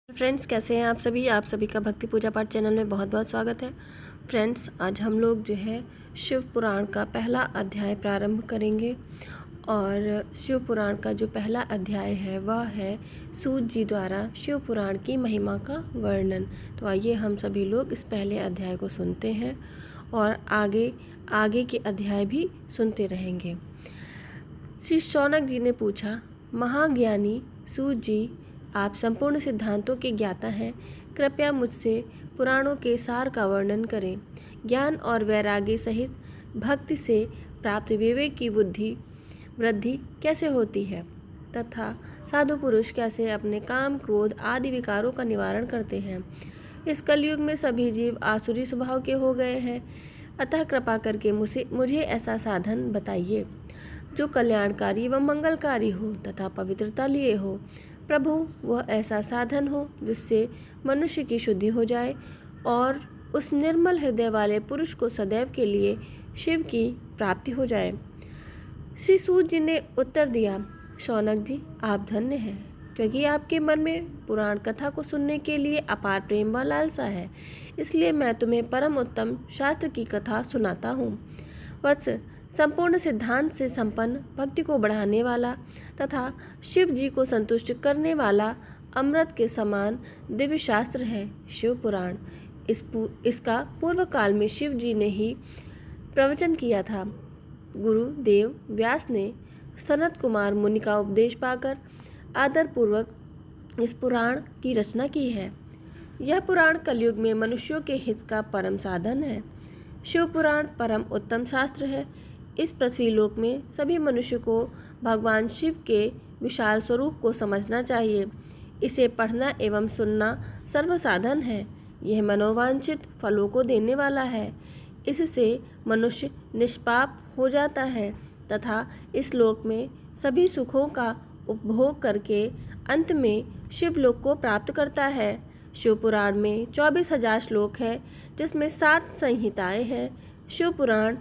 Friends, कैसे हैं आप सभी का भक्ति पूजा पाठ चैनल में बहुत बहुत स्वागत है। फ्रेंड्स, आज हम लोग जो है शिव पुराण का पहला अध्याय प्रारंभ करेंगे और शिव पुराण का जो पहला अध्याय है वह है सूत जी द्वारा शिव पुराण की महिमा का वर्णन। तो आइए हम सभी लोग इस पहले अध्याय को सुनते हैं और आगे के अध्याय भी सुनते रहेंगे। श्री शौनक जी ने पूछा, महाज्ञानी सूत जी, आप संपूर्ण सिद्धांतों के ज्ञाता हैं, कृपया मुझसे पुराणों के सार का वर्णन करें। ज्ञान और वैराग्य सहित भक्ति से प्राप्त विवेक की वृद्धि कैसे होती है तथा साधु पुरुष कैसे अपने काम क्रोध आदि विकारों का निवारण करते हैं। इस कलयुग में सभी जीव आसुरी स्वभाव के हो गए हैं, अतः कृपा करके मुझे ऐसा साधन बताइए जो कल्याणकारी व मंगलकारी हो तथा पवित्रता लिए हो। प्रभु, वह ऐसा साधन हो जिससे मनुष्य की शुद्धि हो जाए और उस निर्मल हृदय वाले पुरुष को सदैव के लिए शिव की प्राप्ति हो जाए। श्री सूत जी ने उत्तर दिया, शौनक जी, आप धन्य हैं, क्योंकि आपके मन में पुराण कथा को सुनने के लिए अपार प्रेम व लालसा है, इसलिए मैं तुम्हें परम उत्तम शास्त्र की कथा सुनाता हूँ। वत्स, संपूर्ण सिद्धांत से संपन्न, भक्ति को बढ़ाने वाला तथा शिव जी को संतुष्ट करने वाला अमृत के समान दिव्य शास्त्र है शिव पुराण। इसका पूर्व काल में शिव जी ने ही प्रवचन किया था। गुरुदेव व्यास ने सनत कुमार मुनि का उपदेश पाकर आदरपूर्वक इस पुराण की रचना की है। यह पुराण कलयुग में मनुष्यों के हित का परम साधन है। शिव पुराण परम उत्तम शास्त्र है। इस पृथ्वी लोक में सभी मनुष्य को भगवान शिव के विशाल स्वरूप को समझना चाहिए। इसे पढ़ना एवं सुनना सर्वसाधन है। यह मनोवांछित फलों को देने वाला है। इससे मनुष्य निष्पाप हो जाता है तथा इस लोक में सभी सुखों का उपभोग करके अंत में शिवलोक को प्राप्त करता है। शिव पुराण में 24,000 श्लोक है, जिसमें 7 संहिताएं हैं। शिव पुराण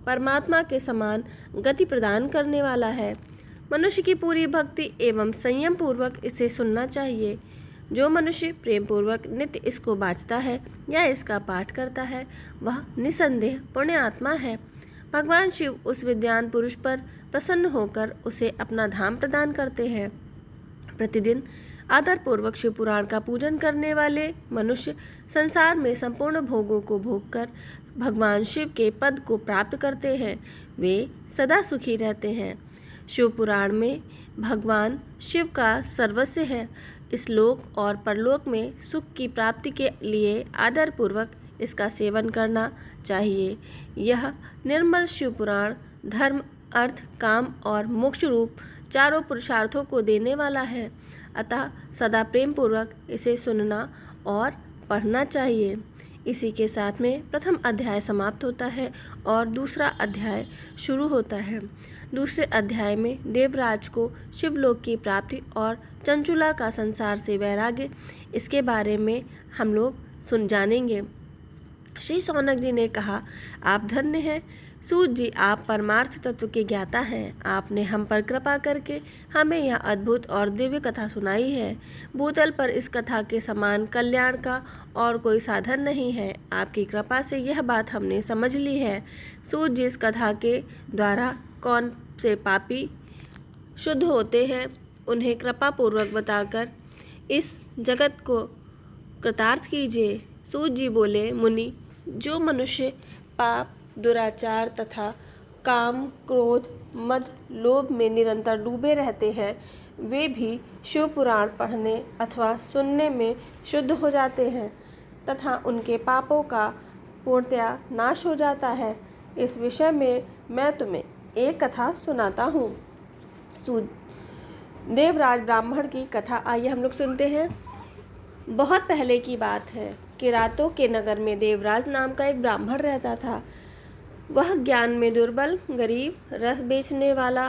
परमात्मा के समान गति प्रदान करने वाला है। मनुष्य की पूरी भक्ति एवं संयम पूर्वक इसे सुनना चाहिए। जो मनुष्य प्रेम पूर्वक नित्य इसको बाँचता है या इसका पाठ करता है, वह निसंदेह पुण्य आत्मा है। भगवान शिव उस विद्वान पुरुष पर प्रसन्न होकर उसे अपना धाम प्रदान करते हैं। प्रतिदिन आदरपूर्वक शिव पुराण का पूजन करने वाले मनुष्य संसार में संपूर्ण भोगों को भोगकर भगवान शिव के पद को प्राप्त करते हैं। वे सदा सुखी रहते हैं। शिव पुराण में भगवान शिव का सर्वस्व है। इस लोक और परलोक में सुख की प्राप्ति के लिए आदरपूर्वक इसका सेवन करना चाहिए। यह निर्मल शिव पुराण धर्म, अर्थ, काम और मोक्ष रूप चारों पुरुषार्थों को देने वाला है, अतः सदा प्रेम पूर्वक इसे सुनना और पढ़ना चाहिए। इसी के साथ में प्रथम अध्याय समाप्त होता है और दूसरा अध्याय शुरू होता है। दूसरे अध्याय में देवराज को शिवलोक की प्राप्ति और चंचुला का संसार से वैराग्य, इसके बारे में हम लोग जानेंगे। श्री शौनक जी ने कहा, आप धन्य हैं सूत जी, आप परमार्थ तत्व के ज्ञाता हैं। आपने हम पर कृपा करके हमें यह अद्भुत और दिव्य कथा सुनाई है। भूतल पर इस कथा के समान कल्याण का और कोई साधन नहीं है। आपकी कृपा से यह बात हमने समझ ली है। सूत जी, इस कथा के द्वारा कौन से पापी शुद्ध होते हैं, उन्हें कृपा पूर्वक बताकर इस जगत को कृतार्थ कीजिए। सूत जी बोले, मुनि, जो मनुष्य पाप, दुराचार तथा काम, क्रोध, मद, लोभ में निरंतर डूबे रहते हैं, वे भी शिव पुराण पढ़ने अथवा सुनने में शुद्ध हो जाते हैं तथा उनके पापों का पूर्णतया नाश हो जाता है। इस विषय में मैं तुम्हें एक कथा सुनाता हूँ। देवराज ब्राह्मण की कथा आइए हम लोग सुनते हैं। बहुत पहले की बात है कि रातों के नगर में देवराज नाम का एक ब्राह्मण रहता था। वह ज्ञान में दुर्बल, गरीब, रस बेचने वाला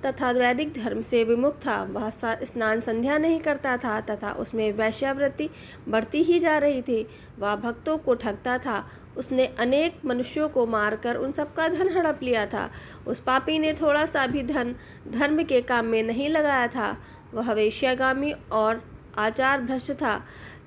तथा वैदिक धर्म से विमुख था। वह स्नान संध्या नहीं करता था तथा उसमें वैश्यावृत्ति बढ़ती ही जा रही थी। वह भक्तों को ठगता था। उसने अनेक मनुष्यों को मारकर उन सबका धन हड़प लिया था। उस पापी ने थोड़ा सा भी धन धर्म के काम में नहीं लगाया था। वह वेश्यागामी और आचार भ्रष्ट था।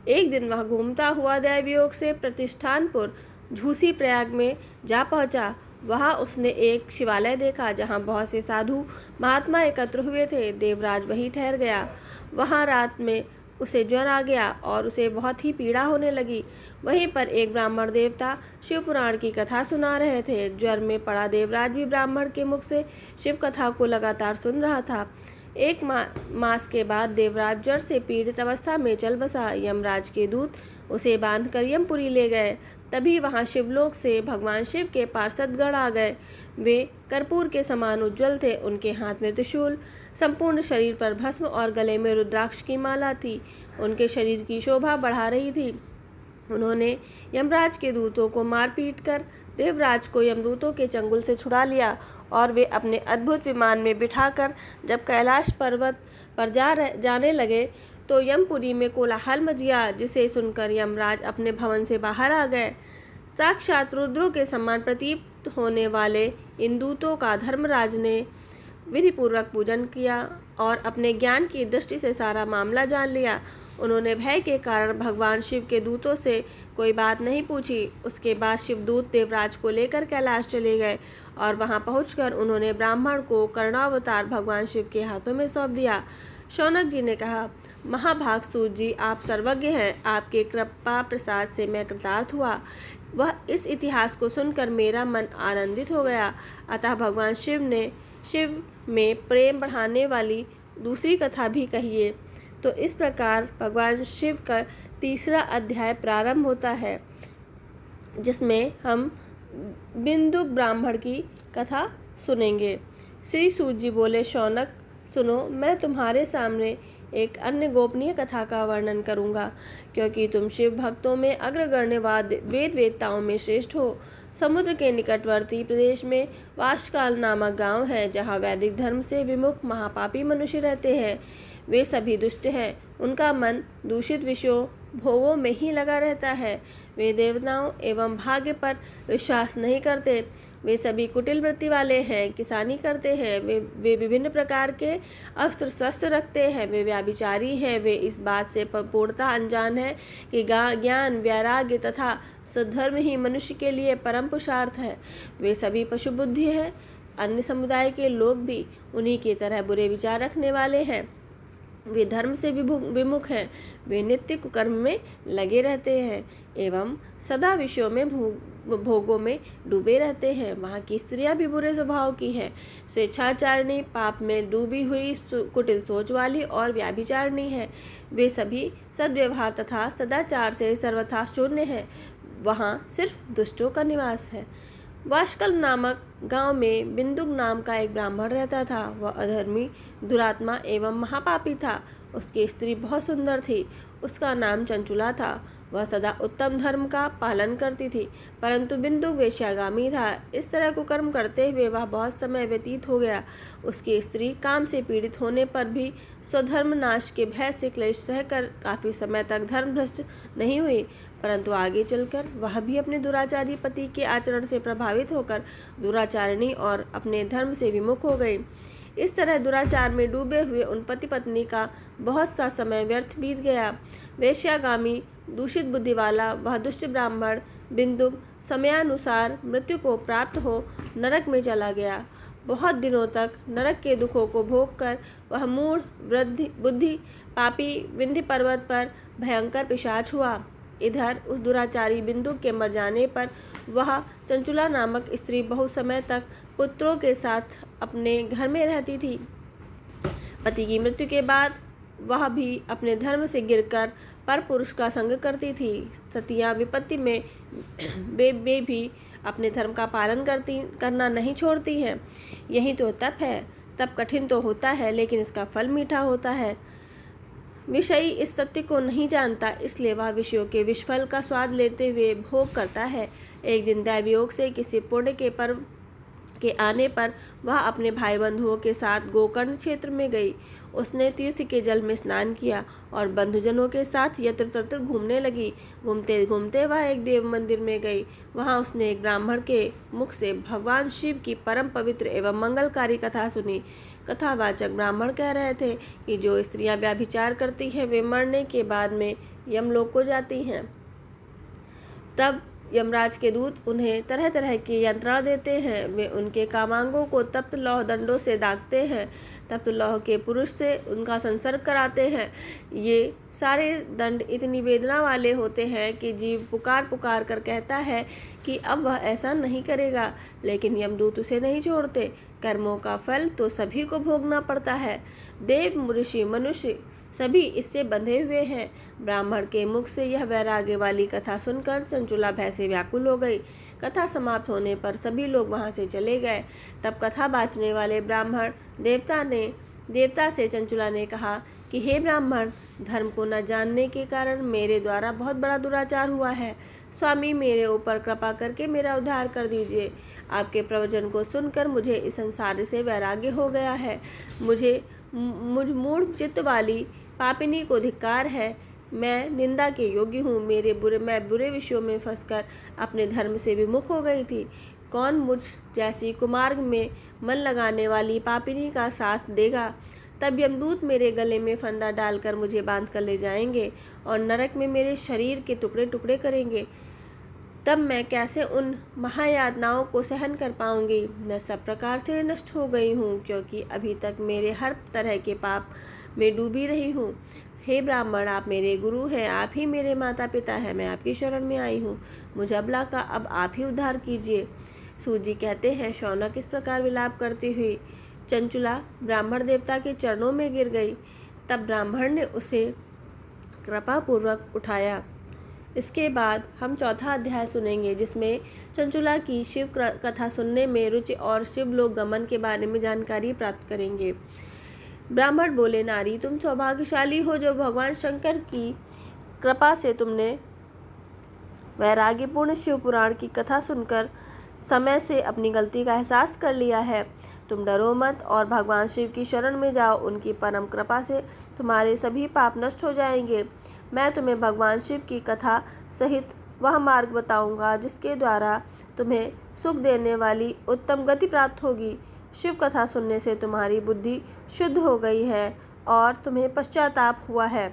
एक दिन वह घूमता हुआ दैवयोग से प्रतिष्ठानपुर झूसी प्रयाग में जा पहुंचा। वहां उसने एक शिवालय देखा जहां बहुत से साधु महात्मा एकत्र हुए थे। देवराज वहीं ठहर गया। वहां रात में उसे ज्वर आ गया और उसे बहुत ही पीड़ा होने लगी। वहीं पर एक ब्राह्मण देवता शिव पुराण की कथा सुना रहे थे। ज्वर में पड़ा देवराज भी ब्राह्मण के मुख से शिव कथा को लगातार सुन रहा था। एक मास के बाद देवराज ज्वर से पीड़ित अवस्था में चल बसा। यमराज के दूत उसे बांधकर यमपुरी ले गए। तभी वहां शिवलोक से भगवान शिव के पार्षदगण आ गए। वे कर्पूर के समान उज्जवल थे। उनके हाथ में त्रिशूल, संपूर्ण शरीर पर भस्म और गले में रुद्राक्ष की माला थी। उनके शरीर की शोभा बढ़ा रही थी। उन्होंने यमराज के दूतों को मार पीट कर देवराज को यमदूतों के चंगुल से छुड़ा लिया और वे अपने अद्भुत विमान में बिठाकर जब कैलाश पर्वत पर जाने लगे तो यमपुरी में कोलाहल मच गया, जिसे सुनकर यमराज अपने भवन से बाहर आ गए। साक्षात रुद्रों के समान प्रतीत होने वाले इन दूतों का धर्मराज ने विधिपूर्वक पूजन किया और अपने ज्ञान की दृष्टि से सारा मामला जान लिया। उन्होंने भय के कारण भगवान शिव के दूतों से कोई बात नहीं पूछी। उसके बाद शिवदूत देवराज को लेकर कैलाश चले गए और वहां पहुंचकर उन्होंने ब्राह्मण को कर्णावतार भगवान शिव के हाथों में सौंप दिया। शौनक जी ने कहा, महाभाग सूत जी, आप सर्वज्ञ हैं। आपके कृपा प्रसाद से मैं कृतार्थ हुआ। वह इस इतिहास को सुनकर मेरा मन आनंदित हो गया। अतः भगवान शिव में प्रेम बढ़ाने वाली दूसरी कथा भी कहिए। तो इस प्रकार भगवान शिव का तीसरा अध्याय प्रारंभ होता है, जिसमें हम बिंदुक ब्राह्मण की कथा सुनेंगे। श्री सूत जी बोले, शौनक सुनो, मैं तुम्हारे सामने एक अन्य गोपनीय कथा का वर्णन करूंगा, क्योंकि तुम शिव भक्तों में अग्रगण्य वेद वेदताओं में श्रेष्ठ हो। समुद्र के निकटवर्ती प्रदेश में वाशकाल नामक गांव है, जहां वैदिक धर्म से विमुख महापापी मनुष्य रहते हैं। वे सभी दुष्ट हैं। उनका मन दूषित विषयों भोगों में ही लगा रहता है। वे देवताओं एवं भाग्य पर विश्वास नहीं करते। वे सभी कुटिल वृत्ति वाले हैं, किसानी करते हैं। वे विभिन्न प्रकार के अस्त्र शस्त्र रखते हैं। वे व्याभिचारी हैं। वे इस बात से पूर्णतः अनजान है कि ज्ञान, वैराग्य तथा सद्धर्म ही मनुष्य के लिए परम पुरुषार्थ है। वे सभी पशु बुद्धि हैं। अन्य समुदाय के लोग भी उन्हीं की तरह बुरे विचार रखने वाले हैं। वे धर्म से विमुख हैं। वे नित्य कुकर्म में लगे रहते हैं एवं सदा विषयों में भोगों में डूबे रहते हैं। वहाँ की स्त्रियां भी बुरे स्वभाव की हैं, स्वेच्छाचारिणी, पाप में डूबी हुई, कुटिल सोच वाली और व्याभिचारिणी है। वे सभी सद्व्यवहार तथा सदाचार से सर्वथा शून्य है। वहाँ सिर्फ दुष्टों का निवास है। वाशकल नामक गांव में बिंदुक नाम का एक ब्राह्मण रहता था। वह अधर्मी, दुरात्मा एवं महापापी था। उसकी स्त्री बहुत सुंदर थी। उसका नाम चंचुला था। वह सदा उत्तम धर्म का पालन करती थी, परंतु बिंदुक वेश्यागामी था। इस तरह कुकर्म करते हुए वह बहुत समय व्यतीत हो गया। उसकी स्त्री काम से पीड़ित होने पर भी स्वधर्म नाश के भय से क्लेश सहकर काफी समय तक धर्म भ्रष्ट नहीं हुई, परंतु आगे चलकर वह भी अपने दुराचारी पति के आचरण से प्रभावित होकर दुराचारिणी और अपने धर्म से विमुख हो गई। इस तरह दुराचार में डूबे हुए उन पति पत्नी का बहुत सा समय व्यर्थ बीत गया। वेश्यागामी, दूषित बुद्धि वाला वह दुष्ट ब्राह्मण बिंदुक समयानुसार मृत्यु को प्राप्त हो नरक में चला गया। बहुत दिनों तक नरक के दुखों को भोग कर वह मूढ़ बुद्धि पापी विंध्य पर्वत पर भयंकर पिशाच हुआ। इधर उस दुराचारी बिंदुक के मर जाने पर वह चंचुला नामक स्त्री बहुत समय तक पुत्रों के साथ अपने घर में रहती थी। पति की मृत्यु के बाद वह भी अपने धर्म से गिरकर पर पुरुष का संग करती थी। सतियां विपत्ति में वे भी अपने धर्म का पालन करना नहीं छोड़ती हैं। यही तो तप है। तप कठिन तो होता है, लेकिन इसका फल मीठा होता है। विषयी इस सत्य को नहीं जानता, इसलिए वह विषयों के विषफल का स्वाद लेते हुए भोग करता है। एक दिन दैवयोग से किसी पुण्य के पर्व के आने पर वह अपने भाई बंधुओं के साथ गोकर्ण क्षेत्र में गई। उसने तीर्थ के जल में स्नान किया और बंधुजनों के साथ यत्र तत्र घूमने लगी। घूमते घूमते वह एक देव मंदिर में गई। वहां उसने एक ब्राह्मण के मुख से भगवान शिव की परम पवित्र एवं मंगलकारी कथा सुनी। कथावाचक ब्राह्मण कह रहे थे कि जो स्त्रियां व्याभिचार करती हैं वे मरने के बाद में यमलोक को जाती हैं। तब यमराज के दूत उन्हें तरह तरह की यंत्रणा देते हैं। वे उनके कामांगों को तप्त लौह दंडों से दागते हैं। तप्त लौह के पुरुष से उनका संसर्ग कराते हैं। ये सारे दंड इतनी वेदना वाले होते हैं कि जीव पुकार पुकार कर कहता है कि अब वह ऐसा नहीं करेगा, लेकिन यमदूत उसे नहीं छोड़ते। कर्मों का फल तो सभी को भोगना पड़ता है। देव, ऋषि, मनुष्य सभी इससे बंधे हुए हैं। ब्राह्मण के मुख से यह वैराग्य वाली कथा सुनकर चंचुला भय से व्याकुल हो गई। कथा समाप्त होने पर सभी लोग वहां से चले गए। तब कथा बाँचने वाले ब्राह्मण देवता से चंचुला ने कहा कि हे ब्राह्मण, धर्म को न जानने के कारण मेरे द्वारा बहुत बड़ा दुराचार हुआ है। स्वामी, मेरे ऊपर कृपा करके मेरा उद्धार कर दीजिए। आपके प्रवचन को सुनकर मुझे इस संसार से वैराग्य हो गया है। मुझ मूढ़ चित्त वाली पापिनी को धिक्कार है। मैं निंदा के योग्य हूँ। मैं बुरे विषयों में फंसकर अपने धर्म से विमुख हो गई थी। कौन मुझ जैसी कुमार्ग में मन लगाने वाली पापिनी का साथ देगा? तब यमदूत मेरे गले में फंदा डालकर मुझे बांध कर ले जाएंगे और नरक में मेरे शरीर के टुकड़े टुकड़े करेंगे। तब मैं कैसे उन महायातनाओं को सहन कर पाऊंगी? मैं सब प्रकार से नष्ट हो गई हूँ, क्योंकि अभी तक मेरे हर तरह के पाप में डूबी रही हूँ। हे ब्राह्मण, आप मेरे गुरु हैं, आप ही मेरे माता पिता हैं। मैं आपकी शरण में आई हूँ। मुझ अबला का अब आप ही उद्धार कीजिए। सूत जी कहते हैं, शौनक इस प्रकार विलाप करती हुई चंचुला ब्राह्मण देवता के चरणों में गिर गई। तब ब्राह्मण ने उसे कृपापूर्वक उठाया। इसके बाद हम चौथा अध्याय सुनेंगे, जिसमें चंचुला की शिव कथा सुनने में रुचि और शिवलोक गमन के बारे में जानकारी प्राप्त करेंगे। ब्राह्मण बोले, नारी, तुम सौभाग्यशाली हो जो भगवान शंकर की कृपा से तुमने वैराग्यपूर्ण शिव पुराण की कथा सुनकर समय से अपनी गलती का एहसास कर लिया है। तुम डरो मत और भगवान शिव की शरण में जाओ। उनकी परम कृपा से तुम्हारे सभी पाप नष्ट हो जाएंगे। मैं तुम्हें भगवान शिव की कथा सहित वह मार्ग बताऊंगा जिसके द्वारा तुम्हें सुख देने वाली उत्तम गति प्राप्त होगी। शिव कथा सुनने से तुम्हारी बुद्धि शुद्ध हो गई है और तुम्हें पश्चाताप हुआ है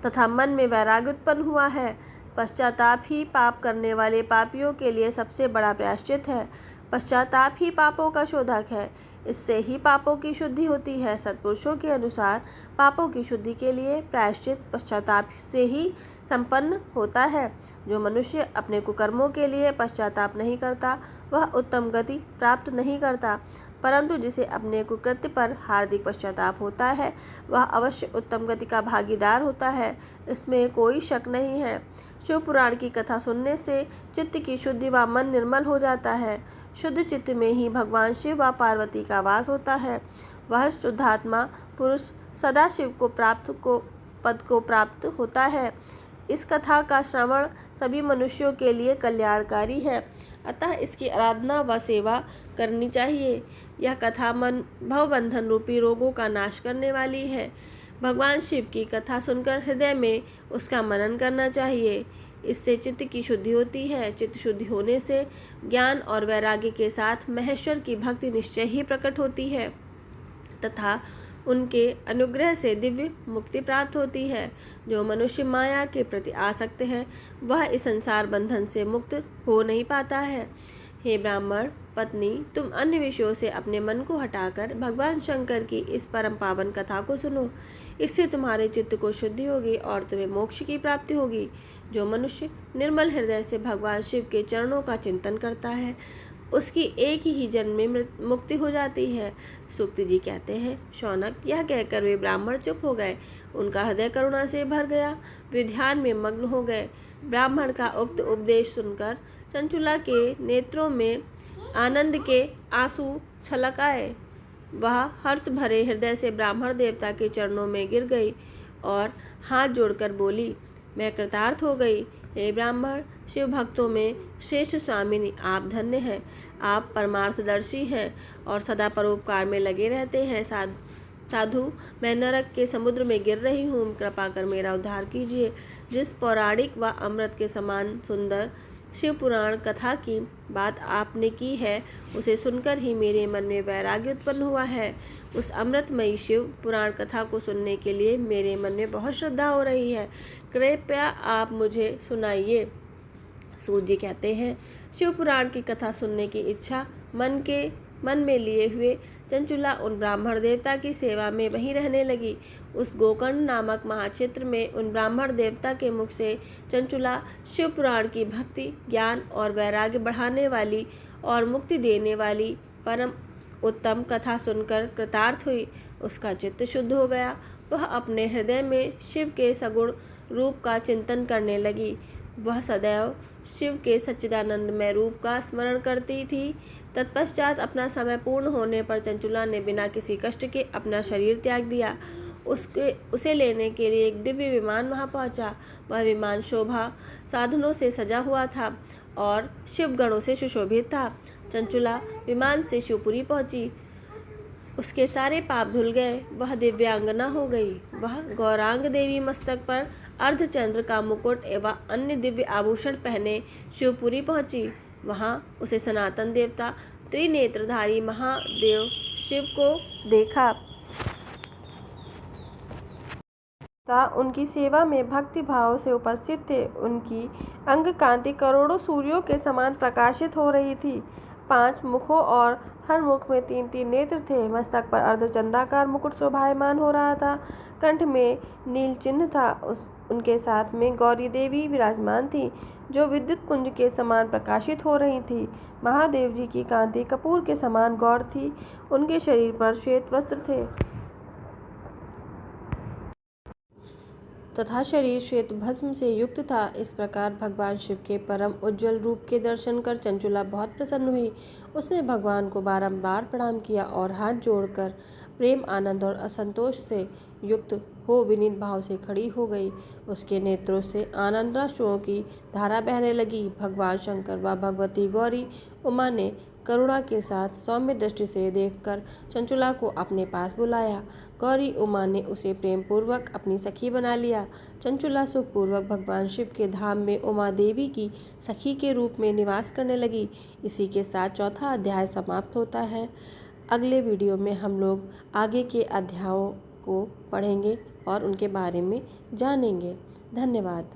तथा मन में वैराग्य उत्पन्न हुआ है। पश्चाताप ही पाप करने वाले पापियों के लिए सबसे बड़ा प्रायश्चित है। पश्चाताप ही पापों का शोधक है। इससे ही पापों की शुद्धि होती है। सत्पुरुषों के अनुसार पापों की शुद्धि के लिए प्रायश्चित पश्चाताप से ही संपन्न होता है। जो मनुष्य अपने कुकर्मों के लिए पश्चाताप नहीं करता वह उत्तम गति प्राप्त नहीं करता, परंतु जिसे अपने कुकृत्य पर हार्दिक पश्चाताप होता है वह अवश्य उत्तम गति का भागीदार होता है। इसमें कोई शक नहीं है। शिव पुराण की कथा सुनने से चित्त की शुद्धि व मन निर्मल हो जाता है। शुद्ध चित्त में ही भगवान शिव व पार्वती का वास होता है। वह शुद्धात्मा पुरुष सदा शिव को पद को प्राप्त होता है। इस कथा का श्रवण सभी मनुष्यों के लिए कल्याणकारी है, अतः इसकी आराधना व सेवा करनी चाहिए। यह कथा मन भवबंधन रूपी रोगों का नाश करने वाली है। भगवान शिव की कथा सुनकर हृदय में उसका मनन करना चाहिए। इससे चित्त की शुद्धि होती है। चित्त शुद्धि होने से ज्ञान और वैराग्य के साथ महेश्वर की भक्ति निश्चय ही प्रकट होती है तथा उनके अनुग्रह से दिव्य मुक्ति प्राप्त होती है। जो मनुष्य माया के प्रति आसक्त है वह इस संसार बंधन से मुक्त हो नहीं पाता है। हे ब्राह्मण पत्नी, तुम अन्य विषयों से अपने मन को हटाकर भगवान शंकर की इस परम पावन कथा को सुनो। इससे तुम्हारे चित्त को शुद्धि होगी और तुम्हें मोक्ष की प्राप्ति होगी। जो मनुष्य निर्मल हृदय से भगवान शिव के चरणों का चिंतन करता है उसकी एक ही जन्म में मुक्ति हो जाती है। सूक्त जी कहते हैं, शौनक, यह कहकर वे ब्राह्मण चुप हो गए। उनका हृदय करुणा से भर गया। वे ध्यान में मग्न हो गए। ब्राह्मण का उक्त उपदेश सुनकर चंचुला के नेत्रों में आनंद के आंसू छलक आए। वह हर्ष भरे हृदय से ब्राह्मण देवता के चरणों में गिर गई और हाथ जोड़कर बोली, मैं कृतार्थ हो गई। हे ब्राह्मण, शिव भक्तों में श्रेष्ठ स्वामिनी, आप धन्य हैं। आप परमार्थदर्शी हैं और सदा परोपकार में लगे रहते हैं। साधु, मैं नरक के समुद्र में गिर रही हूँ, कृपा कर मेरा उद्धार कीजिए। जिस पौराणिक व अमृत के समान सुंदर शिव पुराण कथा की बात आपने की है, उसे सुनकर ही मेरे मन में वैराग्य उत्पन्न हुआ है। उस अमृतमयी शिव पुराण कथा को सुनने के लिए मेरे मन में बहुत श्रद्धा हो रही है। कृपया आप मुझे सुनाइए। सूत जी कहते हैं, शिव पुराण की कथा सुनने की इच्छा मन में लिए हुए चंचुला उन ब्राह्मण देवता की सेवा में वहीं रहने लगी। उस गोकर्ण नामक महाक्षेत्र में उन ब्राह्मण देवता के मुख से चंचुला शिव पुराण की भक्ति, ज्ञान और वैराग्य बढ़ाने वाली और मुक्ति देने वाली परम उत्तम कथा सुनकर कृतार्थ हुई। उसका चित्त शुद्ध हो गया। वह अपने हृदय में शिव के सगुण रूप का चिंतन करने लगी। वह सदैव शिव के सच्चिदानंदमय रूप का स्मरण करती थी। तत्पश्चात अपना समय पूर्ण होने पर चंचुला ने बिना किसी कष्ट के अपना शरीर त्याग दिया। उसे लेने के लिए एक दिव्य विमान वहां पहुंचा। वह विमान शोभा साधनों से सजा हुआ था और शिवगणों से सुशोभित था। चंचुला विमान से शिवपुरी पहुंची। उसके सारे पाप धुल गए। वह दिव्यांगना हो गई। वह गौरांग देवी मस्तक पर अर्धचंद्र का मुकुट एवं अन्य दिव्य आभूषण पहने शिवपुरी पहुंची। वहां उसे सनातन देवता त्रिनेत्रधारी महादेव शिव को देखा उनकी सेवा में भक्ति भाव से उपस्थित थे। उनकी अंग कांति करोड़ों सूर्यों के समान प्रकाशित हो रही थी। 5 मुखों और हर मुख में 3-3 नेत्र थे। मस्तक पर अर्धचंद्राकार मुकुट शोभायमान हो रहा था। कंठ में नील चिन्ह था। उनके साथ में गौरी देवी विराजमान थी, जो विद्युत कुंज के समान प्रकाशित हो रही थी। महादेव जी की कांति कपूर के समान गौर थी। उनके शरीर पर श्वेत वस्त्र थे तथा शरीर श्वेत भस्म से युक्त था। इस प्रकार भगवान शिव के परम उज्जवल रूप के दर्शन कर चंचुला बहुत प्रसन्न हुई। उसने भगवान को बारंबार प्रणाम किया और हाथ जोड़कर प्रेम, आनंद और असंतोष से युक्त हो विनीत भाव से खड़ी हो गई। उसके नेत्रों से आनंदाश्रुओं की धारा बहने लगी। भगवान शंकर व भगवती गौरी उमा ने करुणा के साथ सौम्य दृष्टि से देखकर चंचुला को अपने पास बुलाया। गौरी उमा ने उसे प्रेम पूर्वक अपनी सखी बना लिया। चंचुला सुखपूर्वक भगवान शिव के धाम में उमा देवी की सखी के रूप में निवास करने लगी। इसी के साथ चौथा अध्याय समाप्त होता है। अगले वीडियो में हम लोग आगे के अध्यायों को पढ़ेंगे और उनके बारे में जानेंगे। धन्यवाद।